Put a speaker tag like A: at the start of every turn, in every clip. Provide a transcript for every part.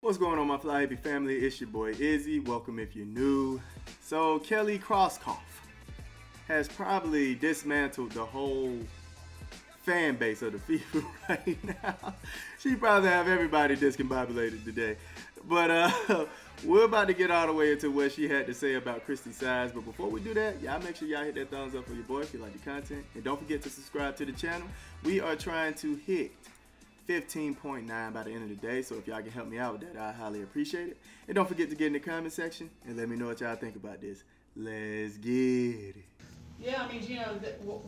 A: What's going on, my Fly Hippie family? It's your boy Izzy. Welcome if you're new. So Kelly Krauskopf has probably dismantled the whole fan base of the FIFA right now. She probably have everybody discombobulated today. But we're about to get all the way into what she had to say about Christie size. But before we do that, y'all make sure y'all hit that thumbs up for your boy if you like the content. And don't forget to subscribe to the channel. We are trying to hit 15.9 by the end of the day, so if y'all can help me out with that, I highly appreciate it. And don't forget to get in the comment section and let me know what y'all think about this. Let's get it.
B: Yeah, I mean, you know,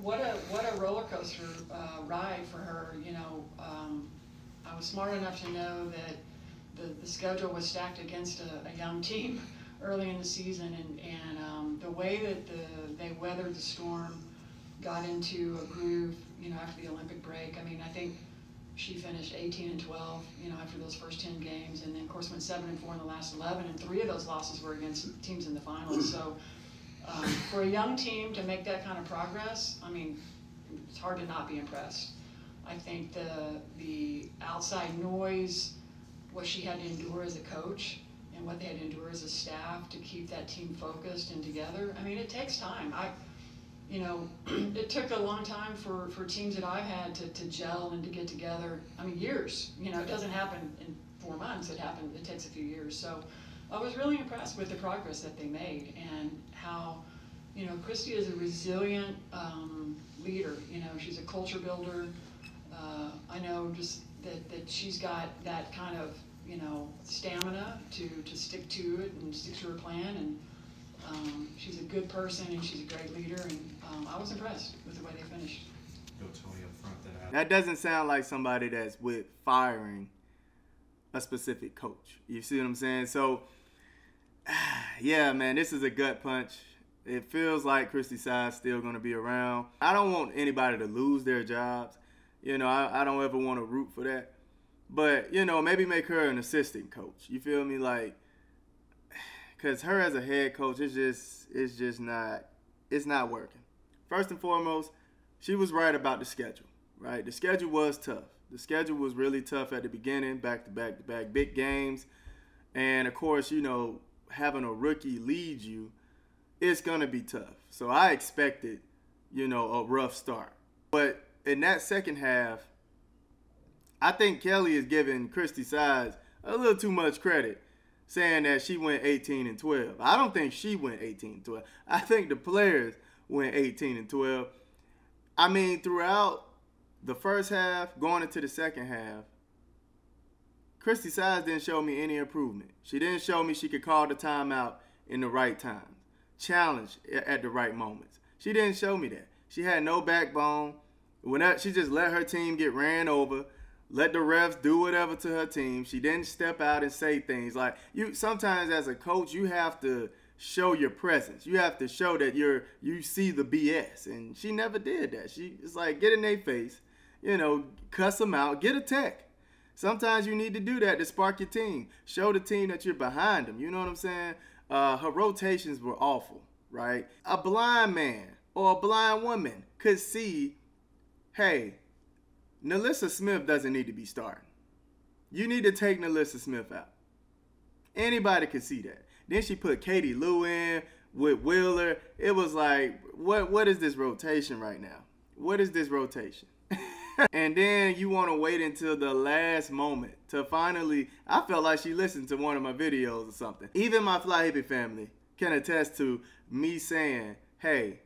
B: what a roller coaster ride for her. You know, I was smart enough to know that the schedule was stacked against a young team early in the season, and the way that they weathered the storm, got into a groove, you know, after the Olympic break. I mean, I think she finished 18-12, you know, after those first 10 games, and then of course went 7-4 in the last 11, and 3 of those losses were against teams in the finals. So for a young team to make that kind of progress, I mean, it's hard to not be impressed. I think the outside noise, what she had to endure as a coach, and what they had to endure as a staff to keep that team focused and together. I mean, it takes time. You know, it took a long time for teams that I've had to gel and to get together. I mean, years. You know, it doesn't happen in 4 months. It takes a few years. So I was really impressed with the progress that they made and how, you know, Christie is a resilient leader. You know, she's a culture builder. I know just that she's got that kind of, you know, stamina to stick to it and stick to her plan. And she's a good person and she's a great leader, and I was impressed with the way they finished.
A: That doesn't sound like somebody that's with firing a specific coach. You see what I'm saying? So, yeah, man, this is a gut punch. It feels like Christie size still going to be around. I don't want anybody to lose their jobs. You know, I don't ever want to root for that. But, you know, maybe make her an assistant coach. You feel me? Like, because her as a head coach, it's just not working. First and foremost, she was right about the schedule, right? The schedule was tough. The schedule was really tough at the beginning, back-to-back big games. And, of course, you know, having a rookie lead you, it's going to be tough. So I expected, you know, a rough start. But in that second half, I think Kelly is giving Christie size a little too much credit, saying that she went 18-12. I don't think she went 18-12. I think the players went 18-12. I mean, throughout the first half, going into the second half, Christie size didn't show me any improvement. She didn't show me she could call the timeout in the right time, challenge at the right moments. She didn't show me that. She had no backbone. She just let her team get ran over. Let the refs do whatever to her team. She didn't step out and say things like sometimes as a coach you have to show your presence. You have to show that you see the BS, and she never did that. It's like get in their face, you know, cuss them out, get a tech. Sometimes you need to do that to spark your team. Show the team that you're behind them. You know what I'm saying? Her rotations were awful, right? A blind man or a blind woman could see, hey, Nalissa Smith doesn't need to be starting. You need to take Nalissa Smith out. Anybody could see that. Then she put Katie Lou in with Wheeler. It was like, what is this rotation right now? What is this rotation? And then you want to wait until the last moment to finally, I felt like she listened to one of my videos or something. Even my Fly Hippie family can attest to me saying, hey,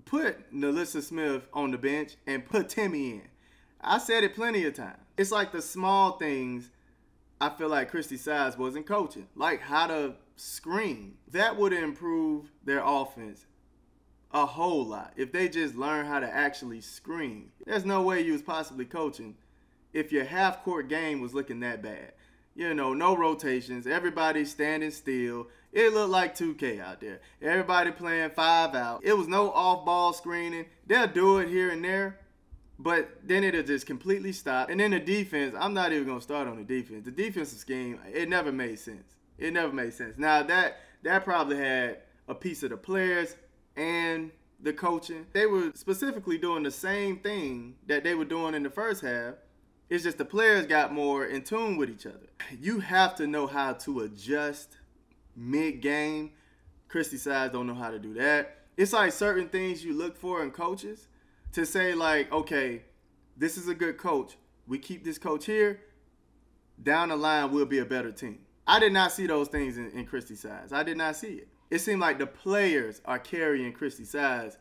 A: put Nalissa Smith on the bench and put Timmy in. I said it plenty of times. It's like the small things I feel like Christie size wasn't coaching. Like how to screen. That would improve their offense a whole lot if they just learn how to actually screen. There's no way you was possibly coaching if your half-court game was looking that bad. You know, no rotations, everybody standing still. It looked like 2K out there. Everybody playing 5 out. It was no off-ball screening. They'll do it here and there, but then it'll just completely stop. And then the defense, I'm not even going to start on the defense. The defensive scheme, it never made sense. It never made sense. Now, that probably had a piece of the players and the coaching. They were specifically doing the same thing that they were doing in the first half It's just the players got more in tune with each other. You have to know how to adjust mid-game. Christie sides don't know how to do that. It's like certain things you look for in coaches to say like, okay, this is a good coach. We keep this coach here. Down the line, we'll be a better team. I did not see those things in Christie sides. I did not see it. It seemed like the players are carrying Christie sides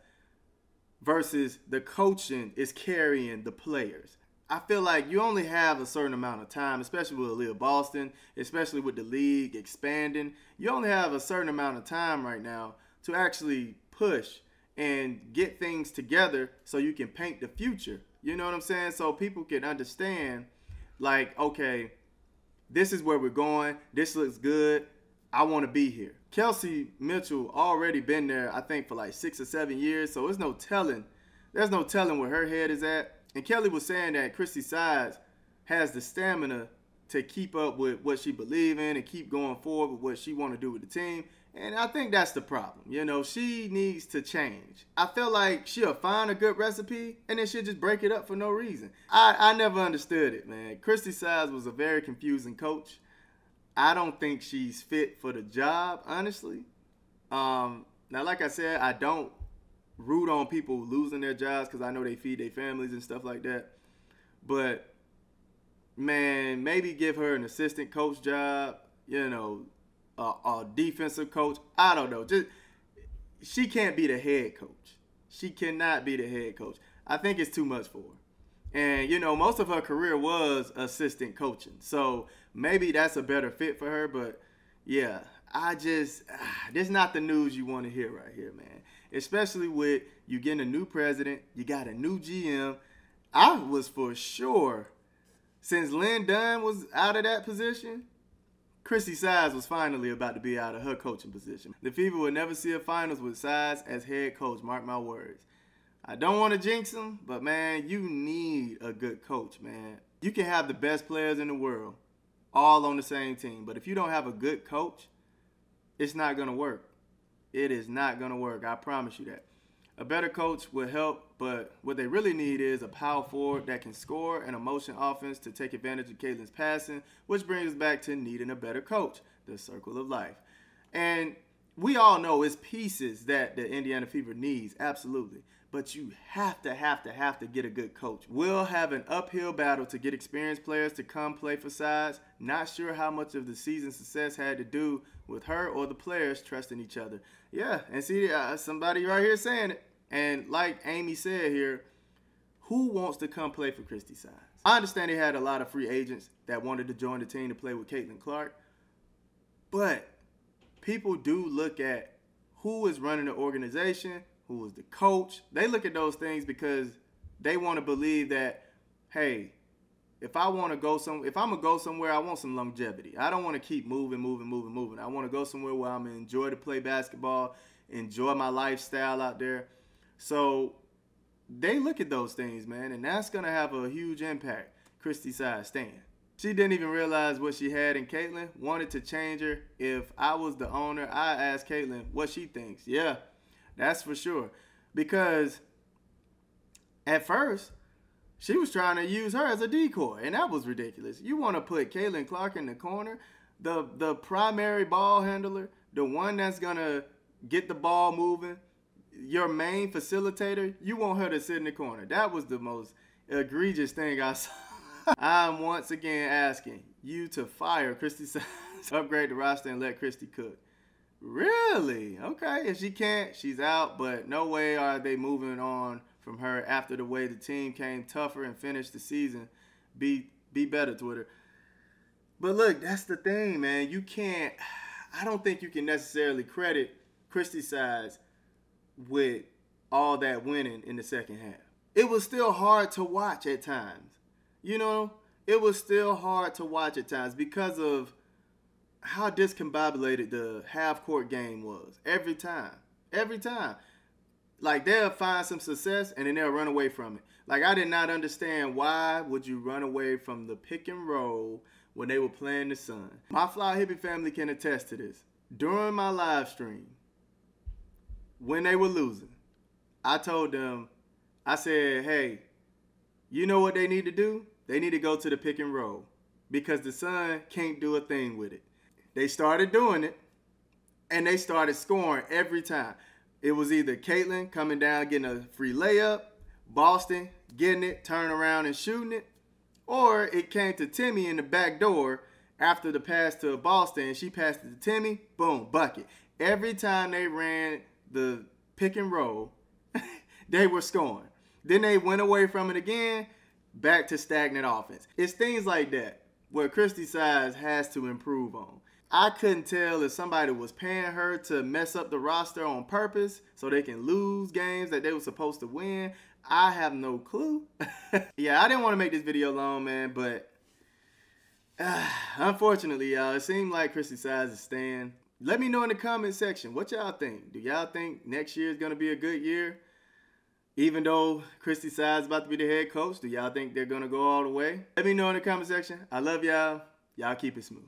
A: versus the coaching is carrying the players. I feel like you only have a certain amount of time, especially with Aaliyah Boston, especially with the league expanding. You only have a certain amount of time right now to actually push and get things together so you can paint the future. You know what I'm saying? So people can understand, like, okay, this is where we're going. This looks good. I want to be here. Kelsey Mitchell already been there, I think, for like 6 or 7 years. So there's no telling where her head is at. And Kelly was saying that Christie Sides has the stamina to keep up with what she believes in and keep going forward with what she want to do with the team. And I think that's the problem. You know, she needs to change. I feel like she'll find a good recipe and then she'll just break it up for no reason. I never understood it, man. Christie Sides was a very confusing coach. I don't think she's fit for the job, honestly. Now, like I said, I don't root on people losing their jobs because I know they feed their families and stuff like that. But, man, maybe give her an assistant coach job, you know, a defensive coach. I don't know. Just she can't be the head coach. She cannot be the head coach. I think it's too much for her. And, you know, most of her career was assistant coaching. So maybe that's a better fit for her. But, yeah, this is not the news you want to hear right here, man. Especially with you getting a new president, you got a new GM. I was for sure, since Lynn Dunn was out of that position, Christie Sides was finally about to be out of her coaching position. The Fever will never see a finals with Sides as head coach, mark my words. I don't want to jinx him, but, man, you need a good coach, man. You can have the best players in the world all on the same team, but if you don't have a good coach, it's not going to work. It is not going to work. I promise you that. A better coach will help, but what they really need is a power forward that can score and a motion offense to take advantage of Caitlin's passing, which brings us back to needing a better coach, the circle of life. And we all know it's pieces that the Indiana Fever needs, absolutely. But you have to get a good coach. We'll have an uphill battle to get experienced players to come play for Sides. Not sure how much of the season's success had to do with her or the players trusting each other. Yeah, and see, somebody right here saying it. And like Amy said here, who wants to come play for Christie Sides? I understand they had a lot of free agents that wanted to join the team to play with Caitlin Clark. But people do look at who is running the organization, who is the coach. They look at those things because they want to believe that, hey, if I'm gonna go somewhere, I want some longevity. I don't want to keep moving. I want to go somewhere where I'm gonna enjoy to play basketball, enjoy my lifestyle out there. So they look at those things, man, and that's gonna have a huge impact. Christie Sides staying. She didn't even realize what she had in Caitlin. Wanted to change her. If I was the owner, I asked Caitlin what she thinks. Yeah, that's for sure. Because at first, she was trying to use her as a decoy, and that was ridiculous. You want to put Caitlin Clark in the corner, the primary ball handler, the one that's going to get the ball moving, your main facilitator, you want her to sit in the corner. That was the most egregious thing I saw. I'm once again asking you to fire Christie Sides, upgrade the roster, and let Christie cook. Really? Okay. If she can't, she's out. But no way are they moving on from her after the way the team came tougher and finished the season. Be better, Twitter. But look, that's the thing, man. I don't think you can necessarily credit Christie Sides with all that winning in the second half. It was still hard to watch at times. You know, it was still hard to watch at times because of how discombobulated the half-court game was. Every time. Like, they'll find some success and then they'll run away from it. Like, I did not understand why would you run away from the pick and roll when they were playing the Sun. My Fly Hippie family can attest to this. During my live stream, when they were losing, I told them, I said, hey, you know what they need to do? they need to go to the pick and roll because the Sun can't do a thing with it. They started doing it, and they started scoring every time. It was either Caitlin coming down, getting a free layup, Boston getting it, turning around and shooting it, or it came to Timmy in the back door after the pass to Boston, and she passed it to Timmy, boom, bucket. Every time they ran the pick and roll, they were scoring. Then they went away from it again, back to stagnant offense. It's things like that where Christie Size has to improve on. I couldn't tell if somebody was paying her to mess up the roster on purpose so they can lose games that they were supposed to win. I have no clue. Yeah, I didn't want to make this video long, man, but unfortunately, y'all, it seemed like Christie Size is staying. Let me know in the comment section, what y'all think? Do y'all think next year is going to be a good year? Even though Christie Size is about to be the head coach, do y'all think they're going to go all the way? Let me know in the comment section. I love y'all. Y'all keep it smooth.